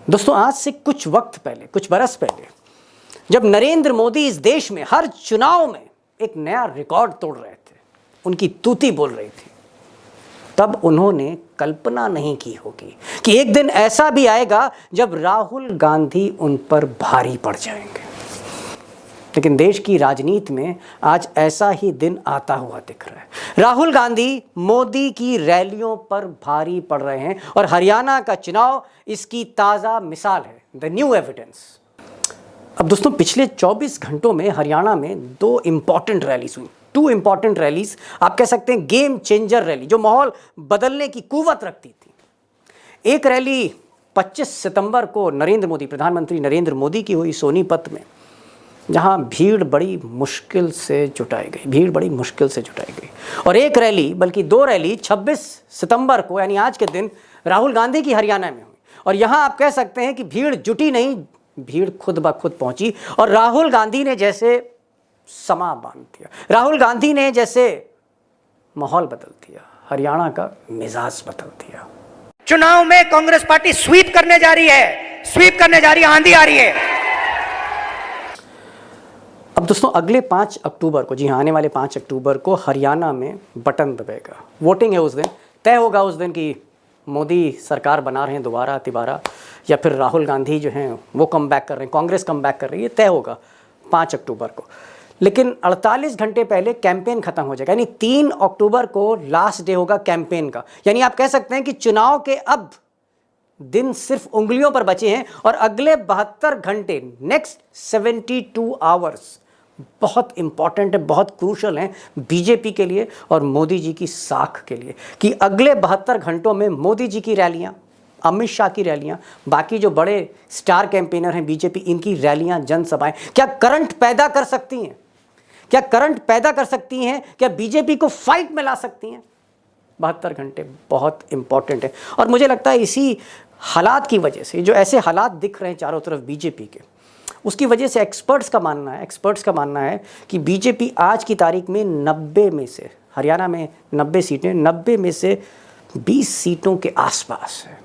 दोस्तों, आज से कुछ वक्त पहले, कुछ बरस पहले, जब नरेंद्र मोदी इस देश में हर चुनाव में एक नया रिकॉर्ड तोड़ रहे थे, उनकी तूती बोल रही थी, तब उन्होंने कल्पना नहीं की होगी कि एक दिन ऐसा भी आएगा जब राहुल गांधी उन पर भारी पड़ जाएंगे। लेकिन देश की राजनीति में आज ऐसा ही दिन आता हुआ दिख रहा है। राहुल गांधी मोदी की रैलियों पर भारी पड़ रहे हैं और हरियाणा का चुनाव इसकी ताज़ा मिसाल है, द न्यू एविडेंस। अब दोस्तों, पिछले 24 घंटों में हरियाणा में दो इंपॉर्टेंट रैलीज हुई, टू इंपॉर्टेंट रैलीज, आप कह सकते हैं गेम चेंजर रैली, जो माहौल बदलने की कुव्वत रखती थी। एक रैली 25 सितंबर को प्रधानमंत्री नरेंद्र मोदी की हुई सोनीपत में, जहां भीड़ बड़ी मुश्किल से जुटाई गई, और एक रैली, बल्कि दो रैली 26 सितंबर को यानी आज के दिन राहुल गांधी की हरियाणा में हुई। और यहां आप कह सकते हैं कि भीड़ जुटी नहीं, भीड़ खुद ब खुद पहुंची और राहुल गांधी ने जैसे समा बांध दिया, राहुल गांधी ने जैसे माहौल बदल दिया, हरियाणा का मिजाज बदल दिया। चुनाव में कांग्रेस पार्टी स्वीप करने जा रही है, आंधी आ रही है। अब दोस्तों, अगले 5 अक्टूबर को, जी हाँ, आने वाले 5 अक्टूबर को हरियाणा में बटन दबेगा। वोटिंग है उस दिन, तय होगा उस दिन कि मोदी सरकार बना रहे हैं दोबारा तिबारा, या फिर राहुल गांधी जो हैं वो कम बैक कर रहे हैं, कांग्रेस कम बैक कर रही है। तय होगा 5 अक्टूबर को। लेकिन 48 घंटे पहले कैंपेन खत्म हो जाएगा, यानी 3 अक्टूबर को लास्ट डे होगा कैंपेन का। यानी आप कह सकते हैं कि चुनाव के अब दिन सिर्फ उंगलियों पर बचे हैं और अगले 72 घंटे, नेक्स्ट 72 आवर्स बहुत इंपॉर्टेंट है, बहुत क्रूशल हैं बीजेपी के लिए और मोदी जी की साख के लिए, कि अगले 72 घंटों में मोदी जी की रैलियां, अमित शाह की रैलियां, बाकी जो बड़े स्टार कैंपेनर हैं बीजेपी, इनकी रैलियां, जनसभाएं क्या करंट पैदा कर सकती हैं? क्या बीजेपी को फाइट में ला सकती हैं? 72 घंटे बहुत इंपॉर्टेंट है। और मुझे लगता है इसी हालात की वजह से, जो ऐसे हालात दिख रहे हैं चारों तरफ बीजेपी के, उसकी वजह से एक्सपर्ट्स का मानना है कि बीजेपी आज की तारीख में 90 में से, हरियाणा में 90 सीटें, 90 में से 20 सीटों के आसपास है,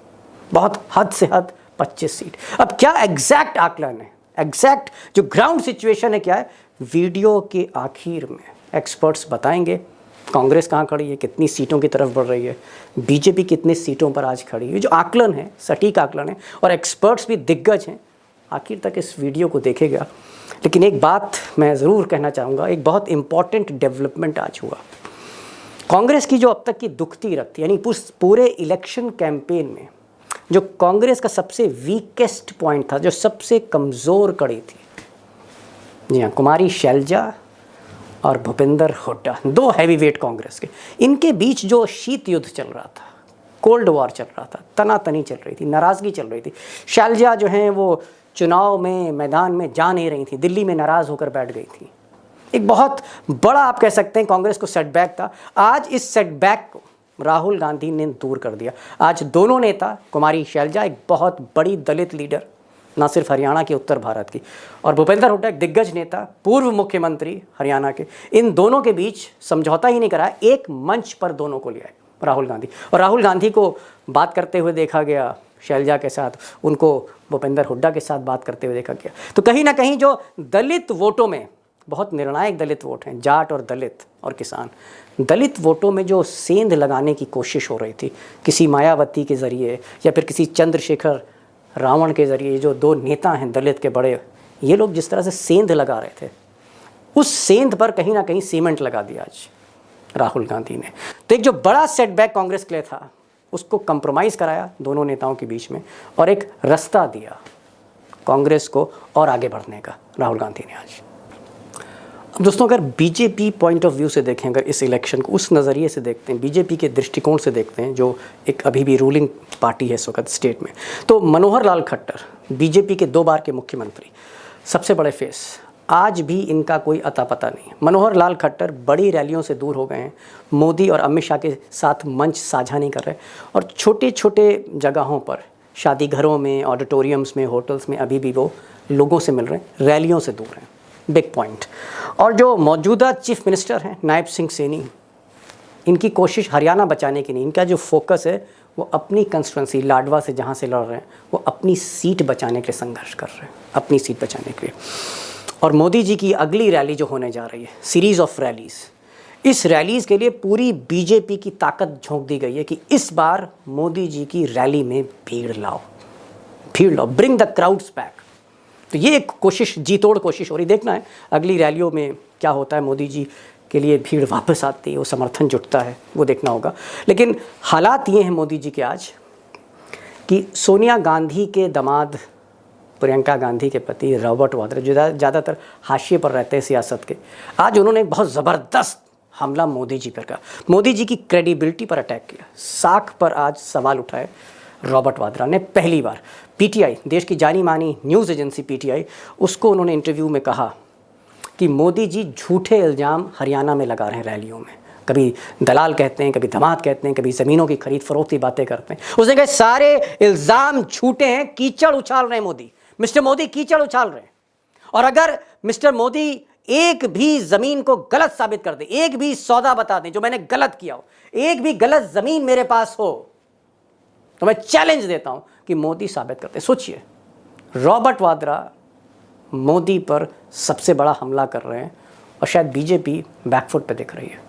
बहुत हद से हद 25 सीट। अब क्या एग्जैक्ट आकलन है, एग्जैक्ट जो ग्राउंड सिचुएशन है क्या है, वीडियो के आखिर में एक्सपर्ट्स बताएंगे। कांग्रेस कहाँ खड़ी है, कितनी सीटों की तरफ बढ़ रही है, बीजेपी कितनी सीटों पर आज खड़ी है, जो आकलन है सटीक आकलन है, और एक्सपर्ट्स भी दिग्गज हैं, आखिर तक इस वीडियो को देखेगा। लेकिन एक बात मैं ज़रूर कहना चाहूँगा, एक बहुत इंपॉर्टेंट डेवलपमेंट आज हुआ। कांग्रेस की जो अब तक की दुखती रखती, यानी पूरे इलेक्शन कैंपेन में जो कांग्रेस का सबसे वीकेस्ट पॉइंट था, जो सबसे कमज़ोर कड़ी थी, जी हाँ, कुमारी शैलजा और भूपेंद्र हुड्डा, दो हैवीवेट कांग्रेस के, इनके बीच जो शीत युद्ध चल रहा था, कोल्ड वॉर चल रहा था, तनातनी चल रही थी, नाराज़गी चल रही थी। शैलजा जो हैं वो चुनाव में मैदान में जा नहीं रही थी, दिल्ली में नाराज़ होकर बैठ गई थी। एक बहुत बड़ा, आप कह सकते हैं, कांग्रेस को सेटबैक था। आज इस सेटबैक को राहुल गांधी ने दूर कर दिया। आज दोनों नेता, कुमारी शैलजा एक बहुत बड़ी दलित लीडर, ना सिर्फ हरियाणा के, उत्तर भारत की, और भूपेंद्र हुड्डा एक दिग्गज नेता, पूर्व मुख्यमंत्री हरियाणा के, इन दोनों के बीच समझौता ही नहीं करा, एक मंच पर दोनों को लिया है राहुल गांधी। और राहुल गांधी को बात करते हुए देखा गया शैलजा के साथ, उनको भूपेंद्र हुड्डा के साथ बात करते हुए देखा गया। तो कहीं ना कहीं जो दलित वोटों में, बहुत निर्णायक दलित वोट हैं, जाट और दलित और किसान, दलित वोटों में जो सेंध लगाने की कोशिश हो रही थी किसी मायावती के ज़रिए या फिर किसी चंद्रशेखर रावण के ज़रिए, जो दो नेता हैं दलित के बड़े, ये लोग जिस तरह से सेंध लगा रहे थे, उस सेंध पर कहीं ना कहीं सीमेंट लगा दिया आज राहुल गांधी ने। तो एक जो बड़ा सेटबैक कांग्रेस के लिए था, उसको कंप्रोमाइज़ कराया दोनों नेताओं के बीच में, और एक रास्ता दिया कांग्रेस को और आगे बढ़ने का राहुल गांधी ने आज। अब दोस्तों, अगर बीजेपी पॉइंट ऑफ व्यू से देखें, अगर इस इलेक्शन को उस नज़रिए से देखते हैं, बीजेपी के दृष्टिकोण से देखते हैं, जो एक अभी भी रूलिंग पार्टी है इस वक्त स्टेट में, तो मनोहर लाल खट्टर, बीजेपी के 2 बार के मुख्यमंत्री, सबसे बड़े फेस, आज भी इनका कोई अता पता नहीं है। मनोहर लाल खट्टर बड़ी रैलियों से दूर हो गए हैं, मोदी और अमित शाह के साथ मंच साझा नहीं कर रहे, और छोटे छोटे जगहों पर, शादी घरों में, ऑडिटोरियम्स में, होटल्स में अभी भी वो लोगों से मिल रहे हैं, रैलियों से दूर हैं। Big point. और जो मौजूदा चीफ मिनिस्टर हैं नायब सिंह सैनी, इनकी कोशिश हरियाणा बचाने की नहीं, इनका जो फोकस है वो अपनी कंस्टिट्यूंसी लाडवा से जहाँ से लड़ रहे हैं, वो अपनी सीट बचाने के लिए संघर्ष कर रहे हैं, अपनी सीट बचाने के लिए। और मोदी जी की अगली रैली जो होने जा रही है, सीरीज़ ऑफ रैलीज़, इस रैलीज़ के लिए पूरी बीजेपी की ताकत झोंक दी गई है कि इस बार मोदी जी की रैली में भीड़ लाओ, ब्रिंग द क्राउड्स बैक। तो ये एक कोशिश, जी तोड़ कोशिश हो रही। देखना है अगली रैलियों में क्या होता है, मोदी जी के लिए भीड़ वापस आती है, वो समर्थन जुटता है, वो देखना होगा। लेकिन हालात ये हैं मोदी जी के आज कि सोनिया गांधी के दामाद प्रियंका गांधी के पति रॉबर्ट वाड्रा, जो ज़्यादातर हाशिए पर रहते हैं सियासत के, आज उन्होंने एक बहुत ज़बरदस्त हमला मोदी जी पर कहा, मोदी जी की क्रेडिबिलिटी पर अटैक किया। साख पर आज सवाल उठाए रॉबर्ट वाड्रा ने। पहली बार पीटीआई, देश की जानी मानी न्यूज़ एजेंसी पीटीआई, उसको उन्होंने इंटरव्यू में कहा कि मोदी जी झूठे इल्ज़ाम हरियाणा में लगा रहे हैं रैलियों में। कभी दलाल कहते हैं, कभी दामाद कहते हैं, कभी ज़मीनों की खरीद फरोख्त की बातें करते हैं। उसने कहा सारे इल्ज़ाम झूठे हैं, कीचड़ उछाल रहे हैं मोदी, मिस्टर मोदी कीचड़ उछाल रहे हैं। और अगर मिस्टर मोदी एक भी ज़मीन को गलत साबित कर दे, एक भी सौदा बता दें जो मैंने गलत किया हो, एक भी गलत ज़मीन मेरे पास हो, तो मैं चैलेंज देता हूं कि मोदी साबित करते। सोचिए, रॉबर्ट वाड्रा मोदी पर सबसे बड़ा हमला कर रहे हैं और शायद बीजेपी बैकफुट पे दिख रही है।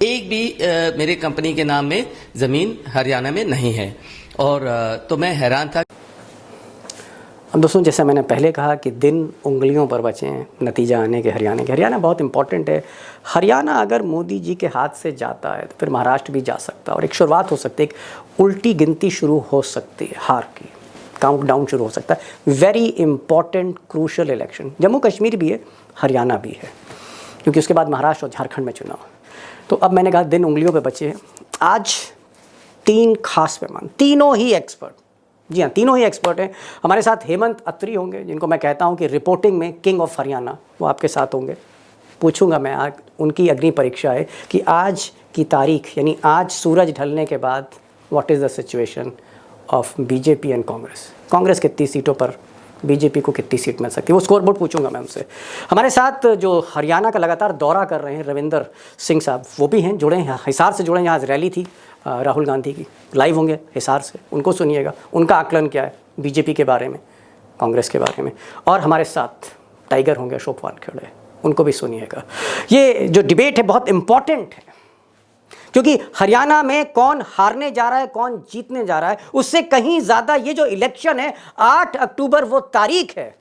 एक भी मेरे कंपनी के नाम में ज़मीन हरियाणा में नहीं है, और तो मैं हैरान था। अब दोस्तों, जैसे मैंने पहले कहा कि दिन उंगलियों पर बचे हैं नतीजा आने के हरियाणा के। हरियाणा बहुत इंपॉर्टेंट है। हरियाणा अगर मोदी जी के हाथ से जाता है तो फिर महाराष्ट्र भी जा सकता है और एक शुरुआत हो सकती है, एक उल्टी गिनती शुरू हो सकती है, हार की काउंटडाउन शुरू हो सकता है। Very important crucial election. Jammu Kashmir भी है, हरियाणा भी है, क्योंकि उसके बाद महाराष्ट्र और झारखंड में चुनाव। तो अब मैंने कहा दिन उंगलियों पे बचे हैं। आज 3 खास मेहमान, तीनों ही एक्सपर्ट, जी हाँ तीनों ही एक्सपर्ट हैं। हमारे साथ हेमंत अत्री होंगे, जिनको मैं कहता हूँ कि रिपोर्टिंग में किंग ऑफ हरियाणा, वो आपके साथ होंगे। पूछूंगा मैं, आज उनकी अग्नि परीक्षा है कि आज की तारीख, यानी आज सूरज ढलने के बाद what is the situation of BJP and Congress कितनी सीटों पर, बीजेपी को कितनी सीट मिल सकती है, वो स्कोर बोर्ड पूछूंगा मैं उनसे। हमारे साथ जो हरियाणा का लगातार दौरा कर रहे हैं रविंदर सिंह साहब, वो भी हैं, जुड़े हैं, हिसार से जुड़े हैं। आज रैली थी राहुल गांधी की, लाइव होंगे हिसार से, उनको सुनिएगा, उनका आकलन क्या है बीजेपी के बारे में, कांग्रेस के बारे में। और हमारे साथ टाइगर होंगे अशोक वानखेड़े, उनको भी सुनिएगा। ये जो डिबेट है बहुत इंपॉर्टेंट है, क्योंकि हरियाणा में कौन हारने जा रहा है, कौन जीतने जा रहा है, उससे कहीं ज़्यादा ये जो इलेक्शन है 8 अक्टूबर, वो तारीख है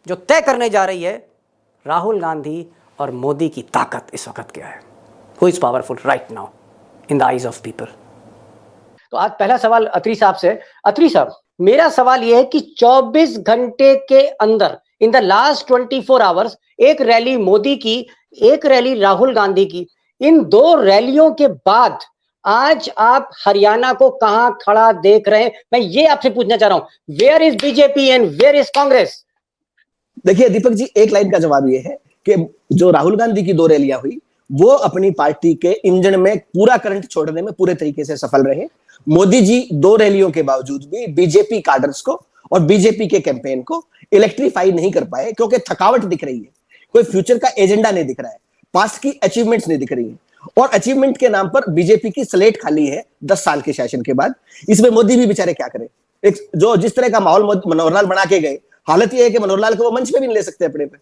जो तय करने जा रही है राहुल गांधी और मोदी की ताकत इस वक्त क्या है, who is powerful right now in the eyes of people. तो आज पहला सवाल अत्री साहब से। अत्री साहब, मेरा सवाल यह है कि 24 घंटे के अंदर, इन द लास्ट 24 आवर्स, एक रैली मोदी की, एक रैली राहुल गांधी की, इन 2 रैलियों के बाद आज आप हरियाणा को कहां खड़ा देख रहे हैं? मैं ये आपसे पूछना चाह रहा हूं, where is BJP and where is Congress? देखिए दीपक जी, एक लाइन का जवाब ये है कि जो राहुल गांधी की 2 रैलियां हुई, वो अपनी पार्टी के इंजन में पूरा करंट छोड़ने में पूरे तरीके से सफल रहे। मोदी जी 2 रैलियों के बावजूद भी बीजेपी कार्डर्स को और बीजेपी के कैंपेन को इलेक्ट्रीफाई नहीं कर पाए, क्योंकि थकावट दिख रही है, कोई फ्यूचर का एजेंडा नहीं दिख रहा है, पास्ट की अचीवमेंट्स नहीं दिख रही है। और अचीवमेंट के नाम पर बीजेपी की स्लेट खाली है 10 साल के शासन के बाद। इसमें मोदी भी बेचारे क्या करें। एक जो जिस तरह का माहौल मनोहर लाल बना के गए, हालत यह है कि मनोहर लाल को वो मंच पे भी नहीं ले सकते अपने पे।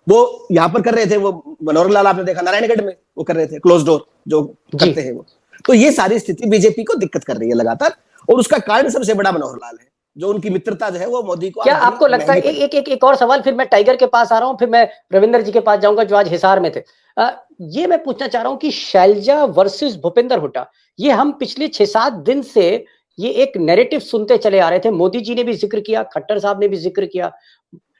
वो यहां पर कर रहे थे, वो मनोहर लाल आपने देखा नारायणगढ़ में वो कर रहे थे, क्लोज डोर जो करते हैं वो। तो ये सारी स्थिति बीजेपी को दिक्कत कर रही है लगातार, और उसका कारण सबसे बड़ा मनोहर लाल है, जो उनकी मित्रता जो है वो मोदी को। क्या आपको लगता है, एक और सवाल, फिर मैं टाइगर के पास आ रहा हूं, फिर मैं रविंदर जी के पास जाऊंगा जो आज हिसार में थे। ये मैं पूछना चाह रहा हूं कि शैलजा वर्सेस भूपेंद्र हुड्डा, ये हम पिछले 6-7 दिन से ये एक नैरेटिव सुनते चले आ रहे थे। मोदी जी ने भी जिक्र किया, खट्टर साहब ने भी जिक्र किया,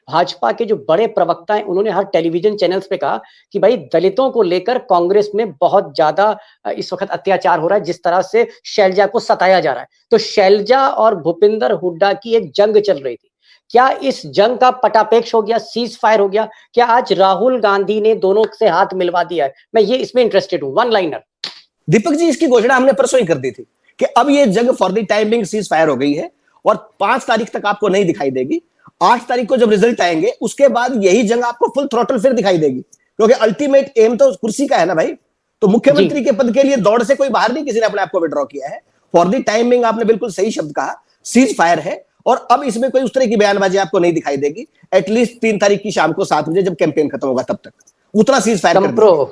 भाजपा के जो बड़े प्रवक्ता हैं उन्होंने हर टेलीविजन चैनल्स पे कहा कि भाई दलितों को लेकर कांग्रेस में बहुत ज्यादा इस वक्त अत्याचार हो रहा है, जिस तरह से शैलजा को सताया जा रहा है। तो शैलजा और भूपेंद्र हुड्डा की एक जंग चल रही थी, क्या इस जंग का पटापेक्ष हो गया, सीज फायर हो गया? क्या आज राहुल गांधी ने दोनों से हाथ मिलवा दिया है? मैं ये इसमें इंटरेस्टेड हूं, वन लाइनर। दीपक जी, इसकी घोषणा हमने परसों ही कर दी थी कि अब ये जंग for the time being cease fire हो गई है और 5 तारीख तक आपको नहीं दिखाई देगी। 8 तारीख को जब रिजल्ट आएंगे उसके बाद यही जंग आपको फुल थ्रॉटल फिर दिखाई देगी, क्योंकि अल्टीमेट एम तो कुर्सी का है ना भाई। तो मुख्यमंत्री के पद के लिए दौड़ से कोई बाहर नहीं, किसी ने अपने आप को विड्रॉ किया है। फॉर द टाइमिंग आपने बिल्कुल सही शब्द कहा, सीज फायर है, और अब इसमें कोई उस तरह की बयानबाजी आपको नहीं दिखाई देगी। एटलीस्ट 3 तारीख की शाम को 7 बजे जब कैंपेन खत्म होगा तब तक उतना सीज फायर कर दिया।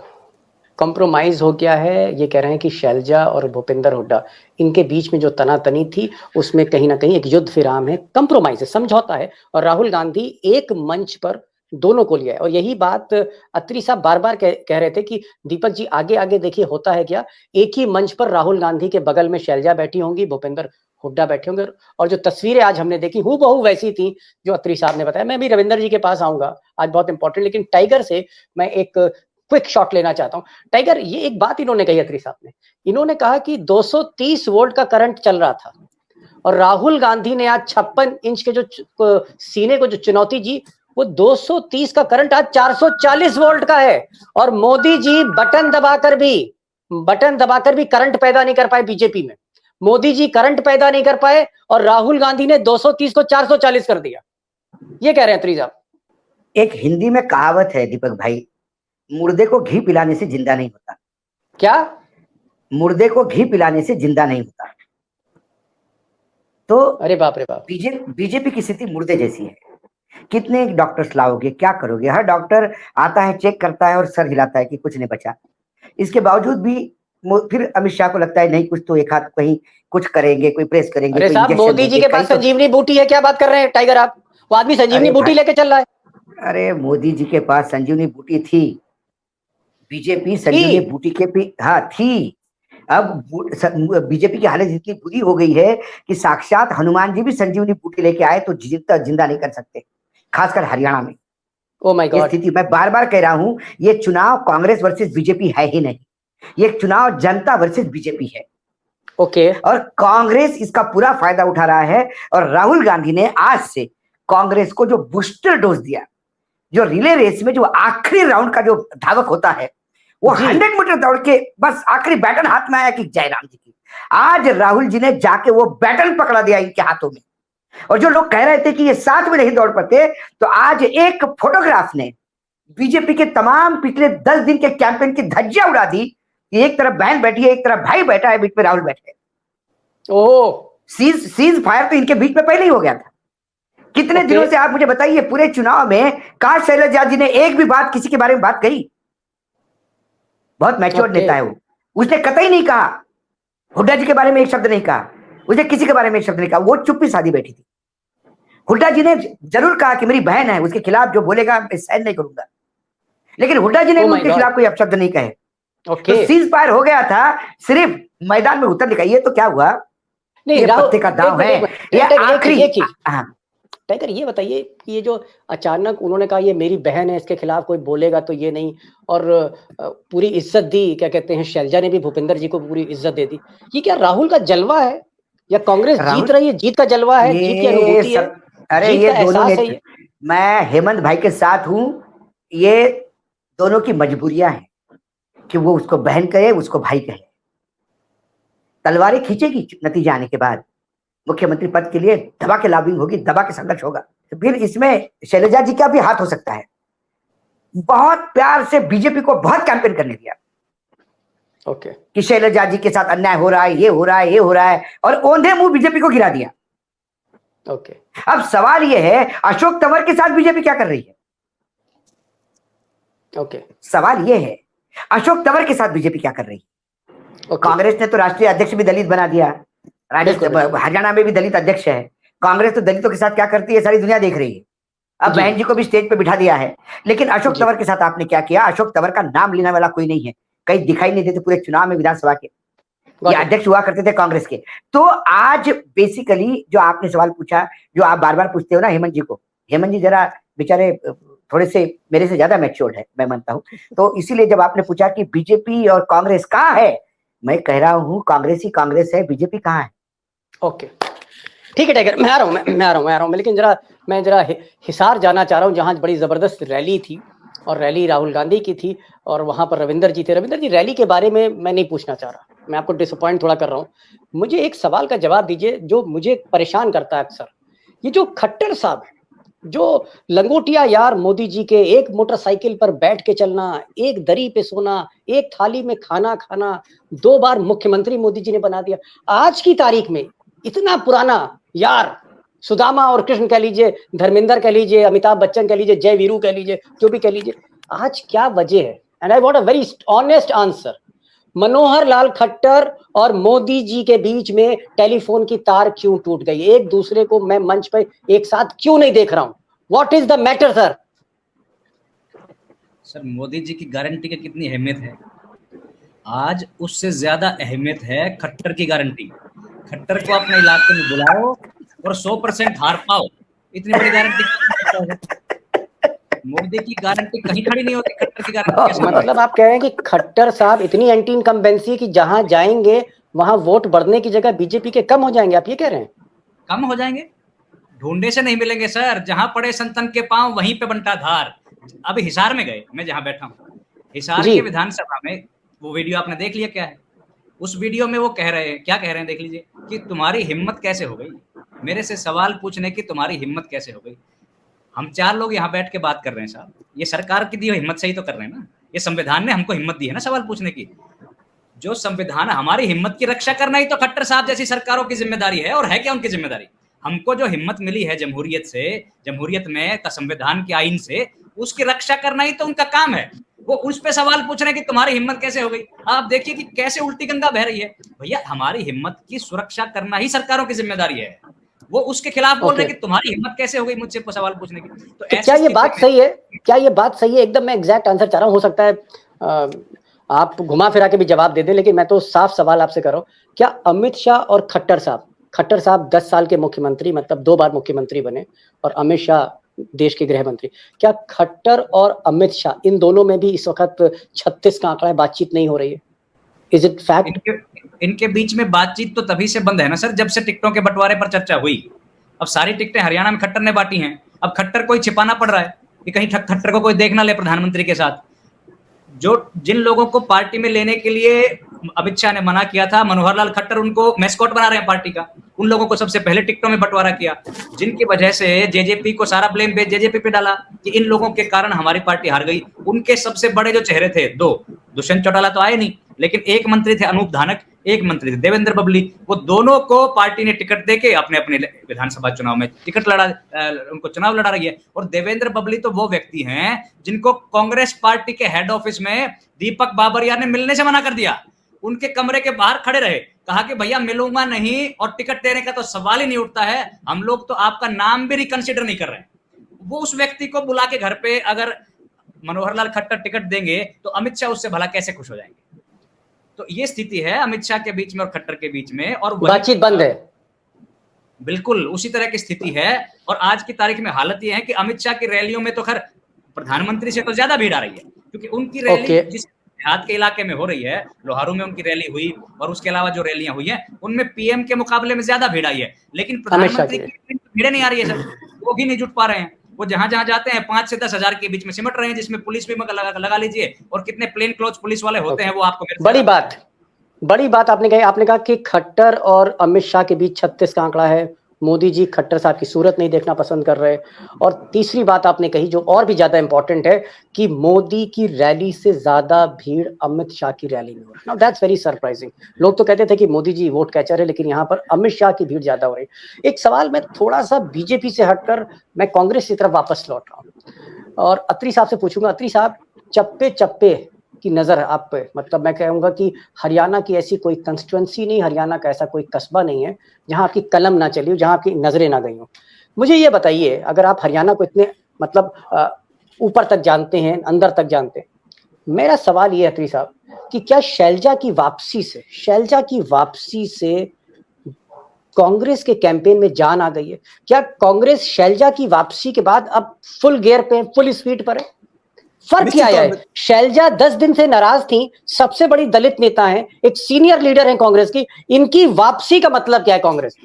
कंप्रोमाइज हो गया है, ये कह रहे हैं कि शैलजा और भूपेंद्र हुड्डा इनके बीच में जो तनातनी थी उसमें कहीं ना कहीं एक युद्ध विराम है, कंप्रोमाइज है, समझौता है, और राहुल गांधी एक मंच पर दोनों को लिया है। और यही बात अत्री साहब बार बार कह रहे थे कि दीपक जी आगे आगे देखिए होता है क्या, एक ही मंच पर राहुल गांधी के बगल में शैलजा बैठी होंगी, भूपेंद्र हुड्डा बैठे होंगे, और जो तस्वीरें आज हमने देखी हूबहू वैसी थी जो अत्री साहब ने बताया। मैं भी रविंदर जी के पास आऊंगा आज, बहुत इंपॉर्टेंट, लेकिन टाइगर से मैं एक क्विक शॉट लेना चाहता हूं। टाइगर, ये एक बात इन्होंने कही अत्री साहब ने, इन्होंने कहा कि 230 वोल्ट का करंट चल रहा था और राहुल गांधी ने आज 56 इंच के जो सीने को जो चुनौती दी, वो 230 का करंट आज 440 वोल्ट का है। और मोदी जी बटन दबाकर भी करंट पैदा नहीं कर पाए बीजेपी में। मोदी जी करंट पैदा नहीं कर पाए और राहुल गांधी ने 230 को 440 कर दिया। ये कह रहे हैं अत्री साहब। एक हिंदी में कहावत है दीपक भाई, मुर्दे को घी पिलाने से जिंदा नहीं होता। क्या? मुर्दे को घी पिलाने से जिंदा नहीं होता। तो अरे बाप रे बाप, बीजेपी की स्थिति मुर्दे जैसी है। कितने डॉक्टर्स लाओगे, क्या करोगे? हर डॉक्टर आता है, चेक करता है और सर हिलाता है कि कुछ नहीं बचा। इसके बावजूद भी फिर अमित शाह को लगता है नहीं, कुछ तो एक हाथ कहीं कुछ करेंगे, कोई प्रेस करेंगे। अरे साहब, मोदी जी के पास संजीवनी बूटी है, क्या बात कर रहे हैं टाइगर आप? वो आदमी संजीवनी बूटी लेके चल रहा है। अरे मोदी जी के पास संजीवनी बूटी थी, बीजेपी संजीवनी बूटी के हाँ थी। अब बीजेपी की हालत इतनी बुरी हो गई है कि साक्षात हनुमान जी भी संजीवनी बूटी लेके आए तो जिंदा नहीं कर सकते, खासकर हरियाणा में। ओ माय गॉड, स्थिति मैं बार बार कह रहा हूं, ये चुनाव कांग्रेस वर्सेस बीजेपी है ही नहीं, ये चुनाव जनता वर्सेस बीजेपी है। ओके। और कांग्रेस इसका पूरा फायदा उठा रहा है। और राहुल गांधी ने आज से कांग्रेस को जो बूस्टर डोज दिया, जो रिले रेस में जो आखिरी राउंड का जो धावक होता है, वो 100 मीटर दौड़ के बस आखिरी बैटन हाथ में आया कि जयराम जी की, आज राहुल जी ने जाके वो बैटन पकड़ा दिया इनके हाथों में। और जो लोग कह रहे थे कि ये साथ में नहीं दौड़ पाते, तो आज एक फोटोग्राफ ने बीजेपी के तमाम पिछले 10 दिन के कैंपेन की धज्जियां उड़ा दी कि एक तरफ बहन बैठी है, एक तरफ भाई बैठा है, बीच में राहुल बैठे। ओह, सीज फायर तो इनके बीच में पहले ही हो गया था। कितने दिनों से आप मुझे बताइए, पूरे चुनाव में कहा शैलजा जी ने एक भी बात किसी के बारे में बात कही? बहुत मैच्योर नेता है वो, उसने कतई नहीं कहा, हुड्डा जी के बारे में एक शब्द नहीं कहा, उसने किसी के बारे में एक शब्द नहीं कहा, वो चुप्पी साधी बैठी थी। हुड्डा जी ने जरूर कहा कि मेरी बहन है, उसके खिलाफ जो बोलेगा मैं सहन नहीं करूंगा, लेकिन हुड्डा जी ने उनके खिलाफ कोई अपशब्द नहीं कहे। तो सीज फायर हो गया था, सिर्फ मैदान में उतर निकला। ये तो क्या हुआ, ये पत्ते का दांव है, ये आखिरी। टाइगर, ये बताइए कि ये जो अचानक उन्होंने कहा ये मेरी बहन है, इसके खिलाफ कोई बोलेगा तो ये नहीं, और पूरी इज्जत दी, क्या कहते हैं, शैलजा ने भी भूपेंद्र जी को पूरी इज्जत दे दी, ये क्या राहुल का जलवा है या कांग्रेस जीत रही है, जीत का जलवा है, जीत की अनुभूति है? अरे ये दोनों, मैं हेमंत भाई के साथ हूं, ये दोनों की मजबूरियां हैं कि वो उसको बहन कहे, उसको भाई कहे। तलवारें खींचेगी नतीजा आने के बाद, मुख्यमंत्री पद के लिए दबा के लॉबिंग होगी, दबा के संघर्ष होगा। तो फिर इसमें शैलजा जी का भी हाथ हो सकता है। बहुत प्यार से बीजेपी को बहुत कैंपेन करने दिया, ओके, कि शैलजा जी के साथ अन्याय हो रहा है, ये हो रहा है, ये हो रहा है, और औंधे मुंह बीजेपी को गिरा दिया। ओके, अब सवाल ये है, अशोक तंवर के साथ बीजेपी क्या कर रही है? ओके, सवाल ये है, अशोक तंवर के साथ बीजेपी क्या कर रही है? कांग्रेस ने तो राष्ट्रीय अध्यक्ष भी दलित बना दिया, हरियाणा में भी दलित अध्यक्ष है। कांग्रेस तो दलितों के साथ क्या करती है सारी दुनिया देख रही है। अब बहन जी को भी स्टेज पे बिठा दिया है, लेकिन अशोक तंवर के साथ आपने क्या किया? अशोक तंवर का नाम लेने वाला कोई नहीं है, कहीं दिखाई नहीं देते पूरे चुनाव में विधानसभा के, ये अध्यक्ष हुआ करते थे कांग्रेस के। तो आज बेसिकली जो आपने सवाल पूछा, जो आप बार बार पूछते हो ना हेमंत जी को, हेमंत जी जरा बेचारे थोड़े से मेरे से ज्यादा मैच्योर्ड है, मैं मानता हूँ। तो इसीलिए जब आपने पूछा कि बीजेपी और कांग्रेस कहाँ है, मैं कह रहा हूँ कांग्रेस ही कांग्रेस है, बीजेपी कहाँ है। ओके, ठीक है टाइगर, मैं आ रहा हूँ, लेकिन मैं जरा हिसार जाना चाह रहा हूँ, जहाँ बड़ी जबरदस्त रैली थी, और रैली राहुल गांधी की थी, और वहां पर रविंदर जी थे। रविंदर जी, रैली के बारे में मैं नहीं पूछना चाह रहा, मैं आपको डिसअपॉइंट थोड़ा कर रहा हूँ। मुझे एक सवाल का जवाब दीजिए जो मुझे परेशान करता है अक्सर। ये जो खट्टर साहब है, जो लंगोटिया यार मोदी जी के, एक मोटरसाइकिल पर बैठ के चलना, एक दरी पे सोना, एक थाली में खाना खाना, 2 बार मुख्यमंत्री मोदी जी ने बना दिया। आज की तारीख में इतना पुराना यार, सुदामा और कृष्ण कह लीजिए, धर्मेंद्र कह लीजिए, अमिताभ बच्चन कह लीजिए, जय वीरू कह लीजिए, जो भी कह लीजिए, आज क्या वजह है? And I want a very honest answer. Manohar Lal Khattar और मोदी जी के बीच में टेलीफोन की तार क्यों टूट गई? एक दूसरे को मैं मंच पर एक साथ क्यों नहीं देख रहा हूं? What is the matter sir? Sir, Modi ji की गारंटी की कितनी अहमियत है, आज उससे ज्यादा अहमियत है खट्टर की गारंटी। खट्टर को अपने इलाके में बुलाओ और 100% हार पाओ, इतनी बड़ी गारंटी। मोदी की गारंटी कहीं खड़ी नहीं होती, खट्टर की गारंटी कैसे? मतलब आप कह रहे हैं कि खट्टर साहब इतनी एंटी इनकम्बेंसी कि जहां जाएंगे वहां वोट बढ़ने की जगह बीजेपी के कम हो जाएंगे, आप ये कह रहे हैं? कम हो जाएंगे, ढूंढने से नहीं मिलेंगे सर। जहां पड़े संतन के पांव वहीं पे बनता धार। अभी हिसार में गए, मैं जहां बैठा हूँ, हिसार के विधानसभा में वो वीडियो आपने देख लिया क्या है? उस वीडियो में वो कह रहे हैं, क्या कह रहे हैं देख लीजिए, कि तुम्हारी हिम्मत कैसे हो गई मेरे से सवाल पूछने की, तुम्हारी हिम्मत कैसे हो गई? हम 4 लोग यहाँ बैठ के बात कर रहे हैं साहब, ये सरकार की दी हुई हिम्मत से ही तो कर रहे हैं ना। ये संविधान ने हमको हिम्मत दी है ना सवाल पूछने की। जो संविधान हमारी हिम्मत की रक्षा करना ही तो खट्टर साहब जैसी सरकारों की जिम्मेदारी है। और है क्या उनकी जिम्मेदारी? हमको जो हिम्मत मिली है जमहूरियत से, जमहूरियत में का संविधान के आईन से, उसकी रक्षा करना ही तो उनका काम है। वो उस पे सवाल पूछ रहे हैं कि तुम्हारी हिम्मत कैसे हो गई। आप देखिए कि कैसे उल्टी गंगा बह रही है। भैया, हमारी हिम्मत की सुरक्षा करना ही सरकारों की जिम्मेदारी है। वो उसके खिलाफ बोल रहे हैं कि तुम्हारी हिम्मत कैसे हो गई मुझसे सवाल पूछने की। तो क्या ये बात सही है? क्या ये बात सही है? एकदम मैं एग्जैक्ट आंसर चाह रहा हूं, हो सकता है आप घुमा फिरा के भी जवाब दे दें, लेकिन मैं तो साफ सवाल आपसे कर रहा हूं। क्या अमित शाह और खट्टर साहब 10 साल के मुख्यमंत्री, मतलब 2 बार मुख्यमंत्री बने, और अमित शाह देश के गृह मंत्री, क्या खट्टर और अमित शाह इन दोनों में भी इस वक्त 36 का आंकड़ा है, बातचीत नहीं हो रही है? Is it fact? इनके बीच में बातचीत तो तभी से बंद है ना सर, जब से टिकटों के बंटवारे पर चर्चा हुई। अब सारी टिकटें हरियाणा में खट्टर ने बांटी हैं। अब खट्टर को ही छिपाना पड़ रहा है कि कहीं खट्टर को कोई देख ना ले प्रधानमंत्री के साथ। जिन लोगों को पार्टी में लेने के लिए अमित शाह ने मना किया था, मनोहर लाल खट्टर उनको मैस्कॉट बना रहे हैं पार्टी का। उन लोगों को सबसे पहले टिकटों में बंटवारा किया, जिनकी वजह से जेजेपी को सारा ब्लेम जेजेपी पे डाला कि इन लोगों के कारण हमारी पार्टी हार गई। उनके सबसे बड़े जो चेहरे थे, 2, दुष्यंत चौटाला तो आए नहीं, लेकिन एक मंत्री थे अनूप धानक, एक मंत्री थे देवेंद्र बबली। वो दोनों को पार्टी ने टिकट देके अपने अपने विधानसभा चुनाव में उनको चुनाव लड़ा रही है। और देवेंद्र बबली तो वो व्यक्ति हैं जिनको कांग्रेस पार्टी के हेड ऑफिस में दीपक बाबरिया ने मिलने से मना कर दिया। उनके कमरे के बाहर खड़े रहे, कहा कि भैया मिलूंगा नहीं और टिकट देने का तो सवाल ही नहीं उठता है, हम लोग तो आपका नाम भी रिकंसिडर नहीं कर रहे हैं। वो उस व्यक्ति को बुला के घर पे अगर मनोहर लाल खट्टर टिकट देंगे तो अमित शाह उससे भला कैसे खुश हो जाएंगे? तो ये स्थिति है अमित शाह के बीच में और खट्टर के बीच में, और बातचीत बंद है। बिल्कुल उसी तरह की स्थिति है। और आज की तारीख में हालत ये है कि अमित शाह की रैलियों में तो खैर प्रधानमंत्री से तो ज्यादा भीड़ आ रही है, क्योंकि उनकी रैली जिस देहात के इलाके में हो रही है, लोहारू में उनकी रैली हुई, और उसके अलावा जो रैलियां हुई है उनमें पीएम के मुकाबले में ज्यादा भीड़ आई है। लेकिन प्रधानमंत्री की भीड़ नहीं आ रही है सर, वो भी नहीं जुट पा रहे हैं। वो जहां जहां जाते हैं 5 से 10 हजार के बीच में सिमट रहे हैं, जिसमें पुलिस भी लगा लीजिए, और कितने प्लेन क्लोथ पुलिस वाले होते हैं वो आपको। बड़ी बात आपने कही। आपने कहा कि खट्टर और अमित शाह के बीच 36 का आंकड़ा है, मोदी जी खट्टर साहब की सूरत नहीं देखना पसंद कर रहे। और तीसरी बात आपने कही जो और भी ज्यादा इंपॉर्टेंट है कि मोदी की रैली से ज्यादा भीड़ अमित शाह की रैली में हो रही है। Now that's very surprising. लोग तो कहते थे कि मोदी जी वोट कैचर है, लेकिन यहाँ पर अमित शाह की भीड़ ज्यादा हो रही है। एक सवाल मैं थोड़ा सा बीजेपी से हटकर मैं कांग्रेस की तरफ वापस लौट रहा हूँ और अत्री साहब से पूछूंगा। अत्री साहब, चप्पे चप्पे की नजर आप पे, मतलब मैं कहूंगा कि हरियाणा की ऐसी कोई कंस्टिट्यूंसी नहीं, हरियाणा का ऐसा कोई कस्बा नहीं है जहां आपकी कलम ना चली हो, जहां आपकी नजरें ना गई हो। मुझे ये बताइए, अगर आप हरियाणा को इतने मतलब ऊपर तक जानते हैं, अंदर तक जानते हैं, मेरा सवाल ये है अत्री साहब कि क्या शैलजा की वापसी से कांग्रेस के कैंपेन में जान आ गई है? क्या कांग्रेस शैलजा की वापसी के बाद अब फुल गियर पे, फुल स्पीड पर है? फर्क क्या है? शैलजा 10 दिन से नाराज थी, सबसे बड़ी दलित नेता हैं, एक सीनियर लीडर हैं कांग्रेस की, इनकी वापसी का मतलब क्या है कांग्रेस?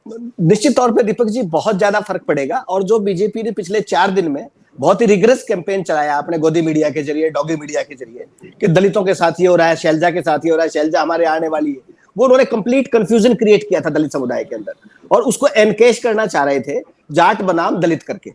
निश्चित तौर पे दीपक जी बहुत ज्यादा फर्क पड़ेगा। और जो बीजेपी ने पिछले 4 दिन में बहुत ही रिगरस कैंपेन चलाया अपने गोदी मीडिया के जरिए, डॉगी मीडिया के जरिए, कि दलितों के साथ ही हो रहा है, शैलजा के साथ ही हो रहा है, शैलजा हमारे आने वाली है, वो उन्होंने कंप्लीट कंफ्यूजन क्रिएट किया था दलित समुदाय के अंदर। और उसको एनकेश करना चाह रहे थे जाट बनाम दलित करके।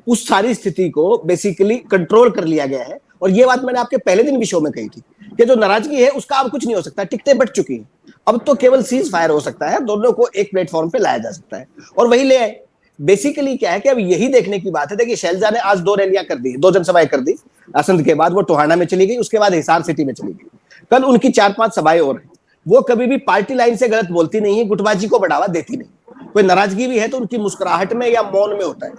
उस सारी स्थिति को बेसिकली कंट्रोल कर लिया गया है। और ये बात मैंने आपके पहले दिन भी शो में कही थी कि जो नाराजगी है उसका अब कुछ नहीं हो सकता, टिकटें बट चुकी हैं, अब तो केवल सीज फायर हो सकता है, दोनों को एक प्लेटफॉर्म पे लाया जा सकता है और वही ले आए। बेसिकली क्या है कि अब यही देखने की बात है। देखिए शैलजा ने आज 2 रैलियां कर दी, 2 जनसभाएं कर दी असंध के बाद, वो टोहाना में चली गई, उसके बाद हिसार सिटी में चली गई, कल उनकी 4-5 सभाएं और हैं। वो कभी भी पार्टी लाइन से गलत बोलती नहीं है, गुटबाजी को बढ़ावा देती नहीं। कोई नाराजगी भी है तो उनकी मुस्कुराहट में या मौन में होता है,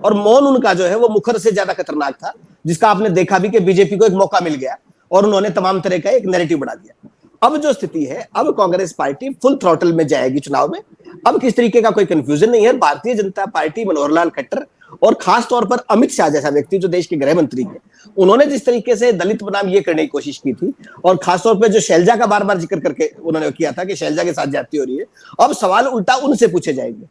और मौन उनका जो है वो मुखर से ज्यादा खतरनाक था, जिसका आपने देखा भी कि बीजेपी को एक मौका मिल गया और उन्होंने तमाम तरह का एक नैरेटिव बढ़ा दिया। अब जो स्थिति है, अब कांग्रेस पार्टी फुल थ्रॉटल में जाएगी चुनाव में। अब किस तरीके का कोई कंफ्यूजन नहीं है। भारतीय जनता पार्टी, मनोहर लाल खट्टर और खास तौर पर अमित शाह जैसा व्यक्ति जो देश के गृह मंत्री है, उन्होंने जिस तरीके से दलित बनाम ये करने की कोशिश की थी, और खासतौर पर जो शैलजा का बार बार जिक्र करके उन्होंने किया था कि शैलजा के साथ जाती हो रही है, अब सवाल उल्टा उनसे पूछे जाएंगे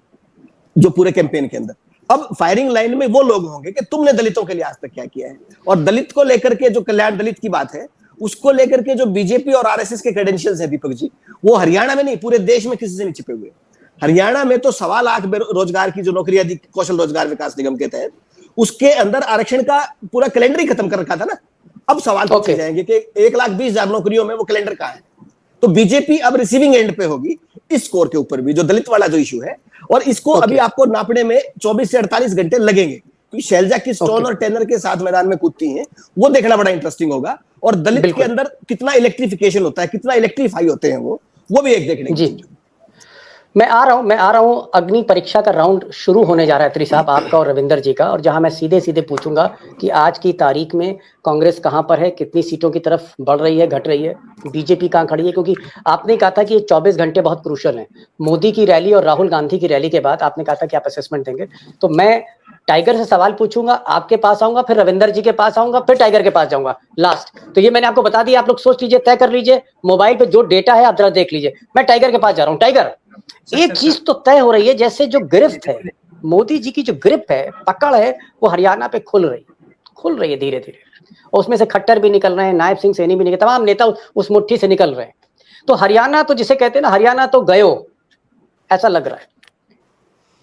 जो पूरे कैंपेन के अंदर। अब फायरिंग लाइन में वो लोग होंगे कि तुमने दलितों के लिए आज तक क्या किया है, और दलित को लेकर के जो कल्याण दलित की बात है उसको लेकर के जो बीजेपी और आरएसएस के क्रेडेंशियल्स हैं दीपक जी, वो हरियाणा में नहीं पूरे देश में किसी से नहीं छिपे हुए। हरियाणा में तो 1.25 लाख रोजगार की जो नौकरियां दी कौशल रोजगार विकास निगम के तहत, उसके अंदर आरक्षण का पूरा कैलेंडर ही खत्म कर रखा था ना। अब सवाल पूछे जाएंगे कि 1,20,000 नौकरियों में वो कैलेंडर कहां है। तो बीजेपी अब रिसीविंग एंड पे होगी इस स्कोर के ऊपर भी, जो दलित वाला जो इशू है, और इसको अभी आपको नापने में 24 से 48 घंटे लगेंगे, क्योंकि शैलजा किस टोन और टेनर के साथ मैदान में कूदती हैं वो देखना बड़ा इंटरेस्टिंग होगा। और दलित के अंदर कितना इलेक्ट्रिफिकेशन होता है, कितना इलेक्ट्रीफाई होते हैं वो भी एक देखने की चीज। मैं आ रहा हूं अग्नि परीक्षा का राउंड शुरू होने जा रहा है त्रिसाब आपका और रविंदर जी का, और जहां मैं सीधे सीधे पूछूंगा कि आज की तारीख में कांग्रेस कहां पर है, कितनी सीटों की तरफ बढ़ रही है, घट रही है, बीजेपी कहां खड़ी है। क्योंकि आपने कहा था कि ये 24 घंटे बहुत क्रूशल हैं। मोदी की रैली और राहुल गांधी की रैली के बाद आपने कहा था कि आप असेसमेंट देंगे, तो मैं टाइगर से सवाल पूछूंगा, आपके पास आऊंगा, फिर रविंदर जी के पास आऊंगा, फिर टाइगर के पास जाऊंगा लास्ट। तो ये मैंने आपको बता दिया, आप लोग सोच लीजिए, तय कर लीजिए, मोबाइल पे जो डेटा है आप जरा देख लीजिए। मैं टाइगर के पास जा रहा हूं। टाइगर, एक चीज तो तय हो रही है, जैसे जो गिरफ्त है, मोदी जी की जो ग्रिप है, पकड़ है, वो हरियाणा पे खुल रही है धीरे धीरे, और उसमें से खट्टर भी निकल रहे हैं, नायब सिंह सैनी भी निकल, तमाम नेता उस मुट्ठी से निकल रहे हैं। तो हरियाणा तो जिसे कहते हैं ना, हरियाणा तो गयो, ऐसा लग रहा है।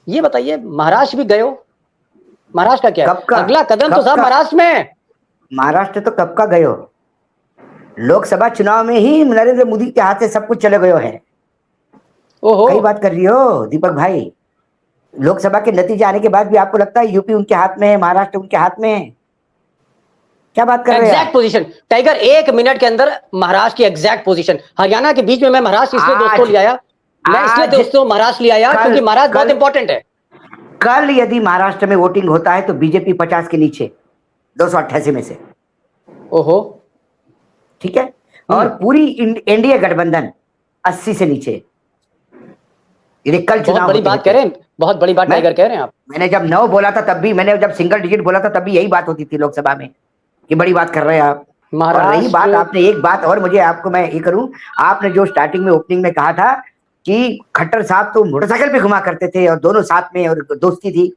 ये बताइए, महाराष्ट्र भी गयो? महाराष्ट्र का क्या है? अगला कदम तो साहब महाराष्ट्र में। महाराष्ट्र तो कब का गयो, लोकसभा चुनाव में ही नरेंद्र मोदी के हाथ से सब कुछ चले गयो है। ओहो, कई बात कर रही हो दीपक भाई। लोकसभा के नतीजे आने के बाद भी आपको लगता है यूपी उनके हाथ में है, महाराष्ट्र उनके हाथ में है? क्या बात कर रहे हैं? एग्जैक्ट पोजीशन टाइगर, 1 मिनट के अंदर महाराष्ट्र की एग्जैक्ट पोजीशन। हरियाणा के बीच में मैं महाराष्ट्र इसलिए दोस्तों ले आया, महाराष्ट्र ले आया क्योंकि महाराष्ट्र बहुत इंपॉर्टेंट है। कल यदि महाराष्ट्र में वोटिंग होता है तो बीजेपी 50 के नीचे, 288 में से। ओहो, ठीक है। और पूरी एनडीए गठबंधन 80 से नीचे। यदि कल चुनाव, बहुत बड़ी बात कह रहे हैं, बहुत बड़ी बात टाइगर कह रहे हैं आप। मैंने जब 9 बोला था तब भी, मैंने जब सिंगल डिजिट बोला था तब भी यही बात होती थी लोकसभा में कि बड़ी बात कर रहे हैं आप। और रही बात, आपने एक बात और मुझे आपको मैं ये करूं, आपने जो स्टार्टिंग में ओपनिंग में कहा था कि खट्टर साहब तो मोटरसाइकिल पे घुमा करते थे और दोनों साथ में और दोस्ती थी।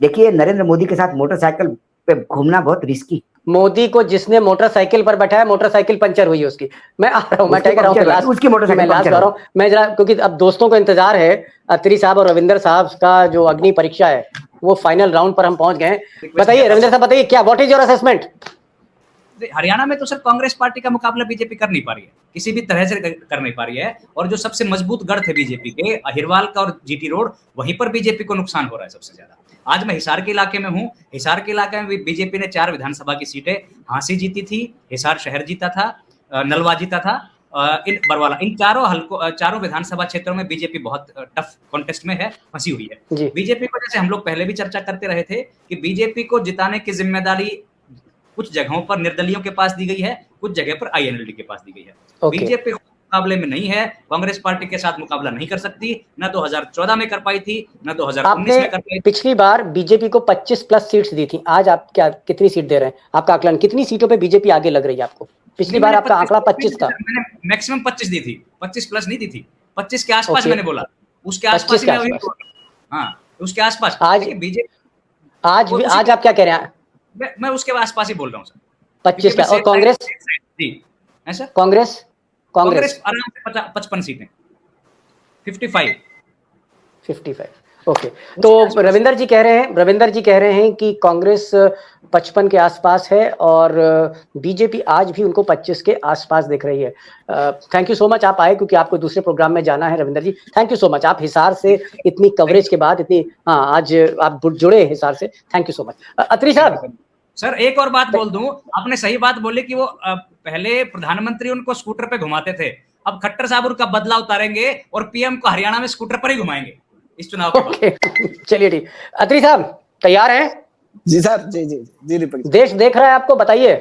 देखिए, नरेंद्र मोदी के साथ मोटरसाइकिल पे घूमना बहुत रिस्की। मोदी को जिसने मोटरसाइकिल पर बैठाया, मोटरसाइकिल पंचर हुई उसकी। मैं आ रहा हूँ, मैं टाइगर उसकी मोटरसाइकिल लास्ट आ रहा हूँ मैं जरा, क्योंकि अब दोस्तों को इंतजार है। अत्री साहब और रविंदर साहब का जो अग्नि परीक्षा है वो फाइनल राउंड पर हम पहुंच गए हैं। बताइए रविंदर साहब, बताइए क्या, what is your assessment? Haryana में तो सर कांग्रेस पार्टी का मुकाबला बीजेपी कर नहीं पा रही है, किसी भी तरह से कर नहीं पा रही है। और जो सबसे मजबूत गढ़ थे बीजेपी के, अहिरवाल का और जीटी रोड, वहीं पर बीजेपी को नुकसान हो रहा है सबसे ज्यादा। आज मैं हिसार के इलाके में हूँ। हिसार के इलाके में बीजेपी ने 4 विधानसभा की सीटें हांसी जीती थी, हिसार शहर जीता था, नलवा जीता था, बरवाला, इन चारों विधानसभा क्षेत्रों में बीजेपी बहुत टफ कॉन्टेस्ट में है, फंसी हुई है। बीजेपी को, जैसे हम लोग पहले भी चर्चा करते रहे थे कि बीजेपी को जिताने की जिम्मेदारी कुछ जगहों पर निर्दलियों के पास दी गई है, कुछ जगह पर आईएनएलडी के पास दी गई है। बीजेपी मुकाबले में नहीं है, कांग्रेस पार्टी के साथ मुकाबला नहीं कर सकती, न 2014 में कर पाई थी, न 2019 में कर पाई थी। पिछली बार बीजेपी को 25+ सीट्स दी थी, आज आप क्या कितनी सीट दे रहे हैं? आपका आकलन, कितनी सीटों पे बीजेपी आगे लग रही है आपको? पिछली बार आपका आंकड़ा 25 था। मैंने मैक्सिमम 25 दी थी, 25+ नहीं दी थी, 25 के आसपास मैंने बोला, उसके आसपास। हाँ, उसके आसपास। आज आप क्या कह रहे हैं? मैं उसके आसपास ही बोल रहा हूँ सर, 25 का। और कांग्रेस? जी है सर, कांग्रेस आराम से 55 सीटें, 55। 55 ओके। तो रविंदर जी कह रहे हैं कि कांग्रेस 55 के आसपास है और बीजेपी आज भी उनको 25 के आसपास दिख रही है। थैंक यू सो मच, आप आए क्योंकि आपको दूसरे प्रोग्राम में जाना है। रविंदर जी थैंक यू सो मच, आप हिसार से इतनी कवरेज के बाद इतनी आज आप जुड़े हिसार से, थैंक यू सो मच। अत्री साहब सर एक और बात बोल दूं, आपने सही बात बोली कि वो पहले प्रधानमंत्री उनको स्कूटर पे घुमाते थे, अब खट्टर साहब उनका बदला उतारेंगे और पीएम को हरियाणा में स्कूटर पर ही घुमाएंगे इस चुनाव के बाद। चलिए ठीक। अत्री साहब तैयार हैं? जी सर, जी जी जी दीपक जी। देश देख रहा है आपको, बताइए।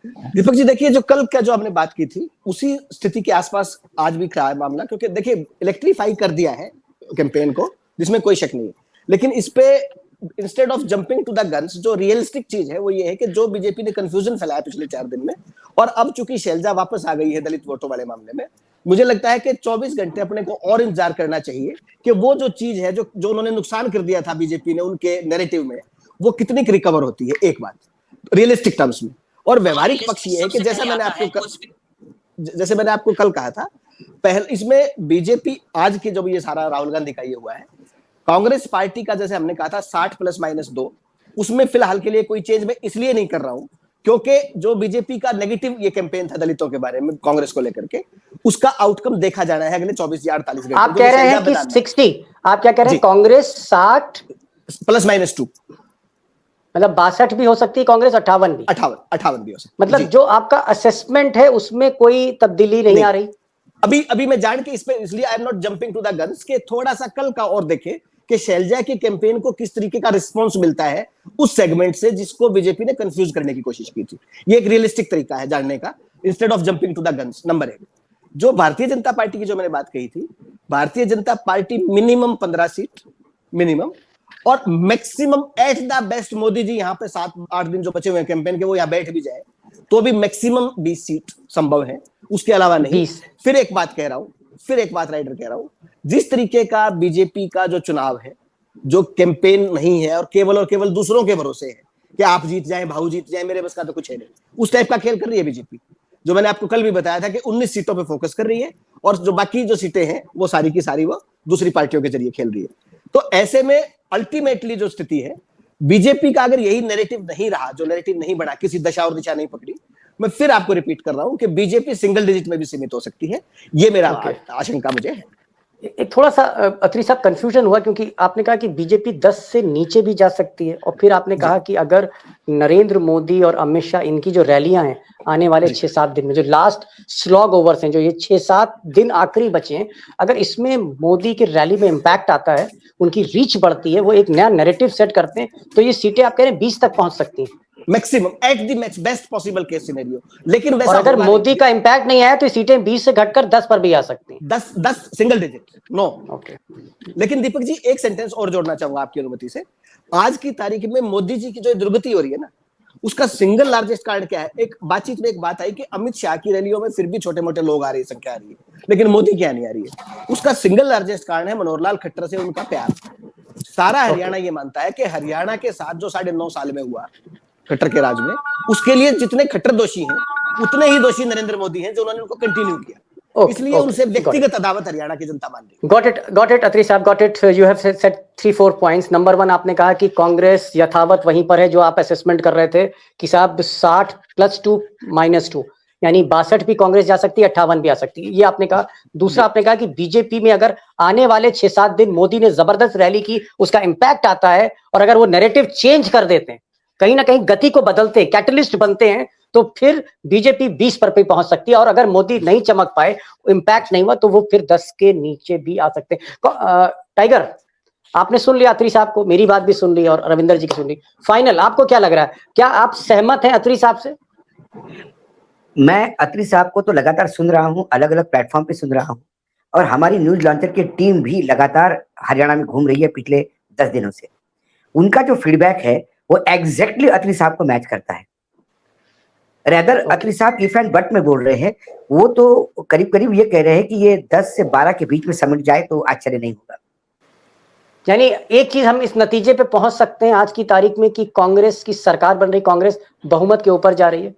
दीपक जी देखिए, जो कल का जो आपने बात की थी उसी स्थिति के आसपास आज भी खड़ा है मामला, क्योंकि देखिए इलेक्ट्रीफाई कर दिया है कैंपेन को, जिसमें कोई शक नहीं है, लेकिन इस पे instead of jumping to the guns जो रियलिस्टिक चीज है वो ये है कि जो बीजेपी ने कंफ्यूजन फैलाया पिछले 4 दिन में, और अब चूंकि शैलजा वापस आ गई है दलित वोटों वाले मामले में, मुझे लगता है कि 24 घंटे अपने को और इंतजार करना चाहिए कि वो जो चीज है जो उन्होंने नुकसान कर दिया था बीजेपी ने उनके नैरेटिव में, वो कितनी रिकवर होती है, एक बात रियलिस्टिक टर्म्स में। और व्यवहारिक पक्ष ये है कि जैसे मैंने आपको कल कहा था, पहले इसमें बीजेपी आज के जो ये सारा राहुल गांधी का ये हुआ है, कांग्रेस पार्टी का जैसे हमने कहा था 60 ± 2, उसमें फिलहाल के लिए कोई चेंज मैं इसलिए नहीं कर रहा हूं क्योंकि जो बीजेपी का नेगेटिव ये कैंपेन था दलितों के बारे में कांग्रेस को लेकर के, उसका आउटकम देखा जाना है अगले 24 या 48 घंटे। आप कह रहे हैं कि 60, आप क्या कह रहे हैं? कांग्रेस 60 ± 2, मतलब 62 भी हो सकती है कांग्रेस, 58 भी, 58 भी हो सकती है। मतलब जो आपका असेसमेंट है उसमें कोई तब्दीली नहीं आ रही अभी मैं जान के इसलिए I am not jumping to the guns के थोड़ा सा कल का और देखें कि शैलजा के कैंपेन को किस तरीके का रिस्पांस मिलता है उस सेगमेंट से जिसको बीजेपी ने कंफ्यूज करने की कोशिश की थी। ये एक रियलिस्टिक तरीका है जानने का, instead of jumping to the guns. Number 1, जो भारतीय जनता पार्टी की जो मैंने बात कही थी, Bharatiya Janata Party minimum 15 seat minimum, और maximum at the best Modi ji यहाँ पे 7-8 दिन जो बचे हुए कैंपेन के वो यहाँ बैठ भी जाए तो भी मैक्सिमम 20 सीट संभव है, उसके अलावा नहीं। फिर एक बात राइडर कह रहा हूं, जिस तरीके का बीजेपी का जो चुनाव है, जो कैंपेन नहीं है और केवल दूसरों के भरोसे है कि आप जीत जाएं, भाऊ जीत जाएं, मेरे बस का तो कुछ है नहीं, उस टाइप का खेल कर रही है बीजेपी। जो मैंने आपको कल भी बताया था कि 19 सीटों पे फोकस कर रही है और जो बाकी जो सीटें हैं वो सारी की सारी वो दूसरी पार्टियों के जरिए खेल रही है। तो ऐसे में अल्टीमेटली जो स्थिति है, बीजेपी का अगर यही नैरेटिव नहीं रहा, जो नैरेटिव नहीं बढ़ा, किसी दशा और दिशा नहीं पकड़ी, मैं फिर आपको रिपीट कर रहा हूं कि बीजेपी सिंगल डिजिट में भी सीमित हो सकती है। ये मेरा आशंका मुझे है। एक थोड़ा सा अत्री साहब कंफ्यूजन हुआ क्योंकि आपने कहा कि बीजेपी 10 से नीचे भी जा सकती है और फिर आपने कहा कि अगर नरेंद्र मोदी और अमित शाह इनकी जो रैलियां हैं आने वाले 6-7 दिन में, जो लास्ट स्लॉग ओवर्स हैं, जो ये 6-7 दिन आखिरी बचे हैं, अगर इसमें मोदी की रैली में इम्पैक्ट आता है, उनकी रीच बढ़ती है, वो एक नया नैरेटिव सेट करते हैं, तो ये सीटें आप कह रहे हैं 20 तक पहुंच सकती हैं maximum at the max best possible case scenario. लेकिन वैसा और अगर मोदी का इंपैक्ट नहीं आया तो सीटें 20 से घटकर 10 पर भी आ सकती हैं। 10 सिंगल डिजिट नो। ओके। लेकिन दीपक जी एक सेंटेंस और जोड़ना चाहूंगा आपकी अनुमति से। आज की तारीख में मोदी जी की जो दुर्गति हो रही है ना, उसका सिंगल लार्जेस्ट कारण क्या है? एक बातचीत में एक बात आई कि अमित शाह की रैलियों में फिर भी छोटे मोटे लोग आ रही है, संख्या आ रही है, लेकिन मोदी क्या नहीं आ रही है। उसका सिंगल लार्जेस्ट कारण है मनोहर लाल खट्टर से उनका प्यार। सारा हरियाणा ये मानता है कि हरियाणा के साथ जो 9.5 साल में हुआ खट्टर के राज में, उसके लिए जितने खट्टर दोषी हैं उतने ही दोषी नरेंद्र मोदी हैं जो उन्होंने उनको कंटिन्यू किया। इसलिए उनसे व्यक्तिगत अदावत हरियाणा की जनता मान रही है। Got it, अत्री साहब, got it. You have said 3-4 points. Number 1 आपने कहा कि कांग्रेस यथावत वहीं पर है जो आप असेसमेंट कर रहे थे कि साहब 60 + 2 - 2 यानी 62 भी कांग्रेस जा सकती है, 58 भी आ सकती है, ये आपने कहा। दूसरा आपने कहा कि बीजेपी में अगर आने वाले 6-7 दिन मोदी ने जबरदस्त रैली की, उसका इंपैक्ट आता है और अगर वो नैरेटिव चेंज कर देते हैं, कहीं ना कहीं गति को बदलते हैं, कैटलिस्ट बनते हैं, तो फिर बीजेपी 20 पर भी पहुंच सकती है। और अगर मोदी नहीं चमक पाए, इंपैक्ट नहीं हुआ, तो वो फिर 10 के नीचे भी आ सकते हैं। टाइगर, आपने सुन लिया अत्री साहब को, मेरी बात भी सुन ली और रविंदर जी की सुन ली। फाइनल आपको क्या लग रहा है? क्या आप सहमत हैं अत्री साहब से? मैं अत्री साहब को तो लगातार सुन रहा हूं, अलग अलग प्लेटफॉर्म पे सुन रहा हूं, और हमारी न्यूज लॉन्चर की टीम भी लगातार हरियाणा में घूम रही है पिछले 10 दिनों से। उनका जो फीडबैक है वो एग्जैक्टली अत्री साहब को मैच करता है। रेदर अत्री साहब इफ एंड बट में बोल रहे हैं, वो तो करीब करीब ये कह रहे हैं कि ये 10 से 12 के बीच में समिट जाए तो आश्चर्य नहीं होगा। यानी एक चीज हम इस नतीजे पे पहुंच सकते हैं आज की तारीख में कि कांग्रेस की सरकार बन रही, कांग्रेस बहुमत के ऊपर जा रही है।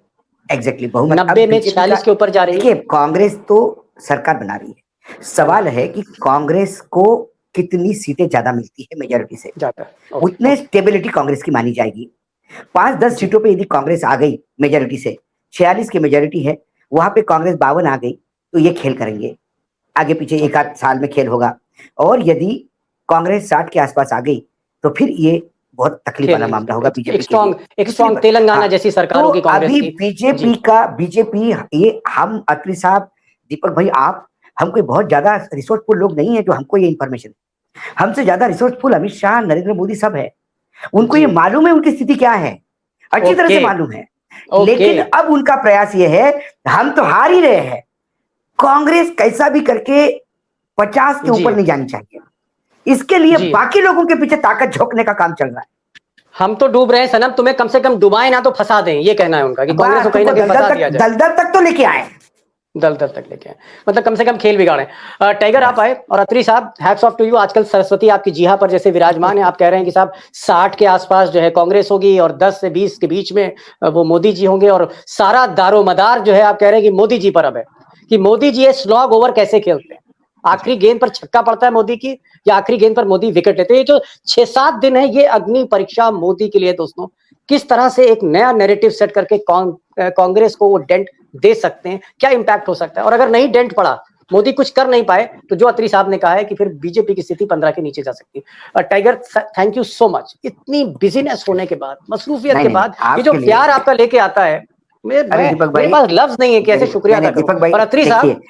एग्जैक्टली बहुमत 90 में 46 के ऊपर जा रही है। कांग्रेस तो सरकार बना रही है, सवाल है कि कांग्रेस को कितनी सीटें ज्यादा मिलती है मेजोरिटी से, जाता है। उतने स्टेबिलिटी कांग्रेस की मानी जाएगी। 5-10 सीटों पे यदि कांग्रेस आ गई मेजोरिटी से, 46 की मेजोरिटी है, वहां पे कांग्रेस 52 आ गई, तो ये खेल करेंगे, आगे पीछे एक आध साल में खेल होगा। और यदि कांग्रेस 60 के आसपास आ गई तो फिर ये बहुत तकलीफ वाला मामला होगा बीजेपी के लिए। एक स्ट्रॉन्ग तेलंगाना जैसी सरकार होगी कांग्रेस अभी की। बीजेपी ये हम अत्री साहब, दीपक भाई, आप, हम कोई बहुत ज्यादा रिसोर्सफुल लोग नहीं है जो हमको ये इन्फॉर्मेशन, हमसे ज्यादा रिसोर्सफुल अमित शाह, नरेंद्र मोदी सब है, उनको ये मालूम है उनकी स्थिति क्या है, अच्छी तरह से मालूम है। लेकिन अब उनका प्रयास ये है, हम तो हार ही रहे हैं, कांग्रेस कैसा भी करके 50 के ऊपर नहीं जानी चाहिए, इसके लिए बाकी लोगों के पीछे ताकत झोंकने का काम चल रहा है। हम तो डूब रहे हैं सनम, तुम्हें कम से कम डुबाए ना तो फंसा दें, ये कहना है उनका कि कांग्रेस को कहीं ना कहीं फंसा दिया जाए। दलदल तक तो लेके आए, दलदल तक लेके आए, मतलब कम से कम खेल बिगाड़े। टाइगर आप आए, और अत्री साहब हैट्स ऑफ टू यू। आजकल सरस्वती आपकी जीहा पर जैसे विराजमान है, आप कह रहे हैं कि साहब 60 के आसपास जो है कांग्रेस होगी और 10 से 20 के बीच में वो मोदी जी होंगे, और सारा दारोमदार जो है आप कह रहे हैं कि मोदी जी पर अब है, कि मोदी जी ये स्लॉग ओवर कैसे खेलते हैं, आखिरी गेंद पर छक्का पड़ता है मोदी की या आखिरी गेंद पर मोदी विकेट लेते हैं। ये जो 6-7 दिन है ये अग्नि परीक्षा मोदी के लिए दोस्तों, किस तरह से एक नया नैरेटिव सेट करके कांग्रेस को वो डेंट दे सकते हैं, क्या इंपैक्ट हो सकता है, और अगर नहीं डेंट पड़ा, मोदी कुछ कर नहीं पाए, तो जो अत्री साहब ने कहा है कि फिर बीजेपी की स्थिति 15 के नीचे जा सकती है। Tiger thank you so much, इतनी बिजीनेस होने के बाद, मसरूफियत के बाद ये जो प्यार आपका लेके आता है, मेरे पास लफ्ज नहीं है कि ऐसे शुक्रिया अदा करूं। और अत्री साहब,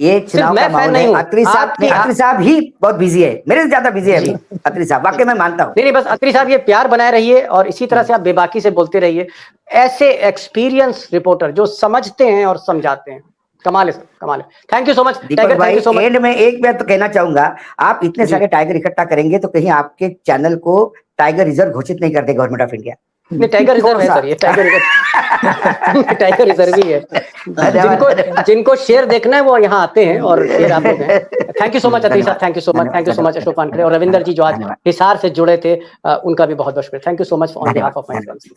ये चुनाव का माहौल है, अत्री साहब ही बहुत बिजी है, मेरे से ज्यादा बिजी है अभी अत्री साहब, वाकई मैं मानता हूँ। नहीं बस अत्री साहब ये प्यार बनाए रहिए और इसी तरह से आप बेबाकी से बोलते रहिए, ऐसे एक्सपीरियंस रिपोर्टर जो समझते हैं और समझाते हैं, कमाल है, कमाल है। Thank you so much tiger, thank you so much. And में एक बात तो कहना चाहूंगा, आप इतने सारे टाइगर इकट्ठा करेंगे तो कहीं आपके चैनल को टाइगर रिजर्व घोषित नहीं करते गवर्नमेंट ऑफ इंडिया। नहीं, टाइगर रिजर्व है सर, ये टाइगर रिजर्व टाइगर रिजर्व ही है। जिनको शेर देखना है वो यहाँ आते हैं और शेर आप लोग हैं। थैंक यू सो मच अत्री साहब, thank you so much, thank you so much Ashok Wankhede और रविंदर जी जो आज हिसार से जुड़े थे, उनका भी बहुत बहुत शुक्रिया। Thank you so much on behalf of my friends.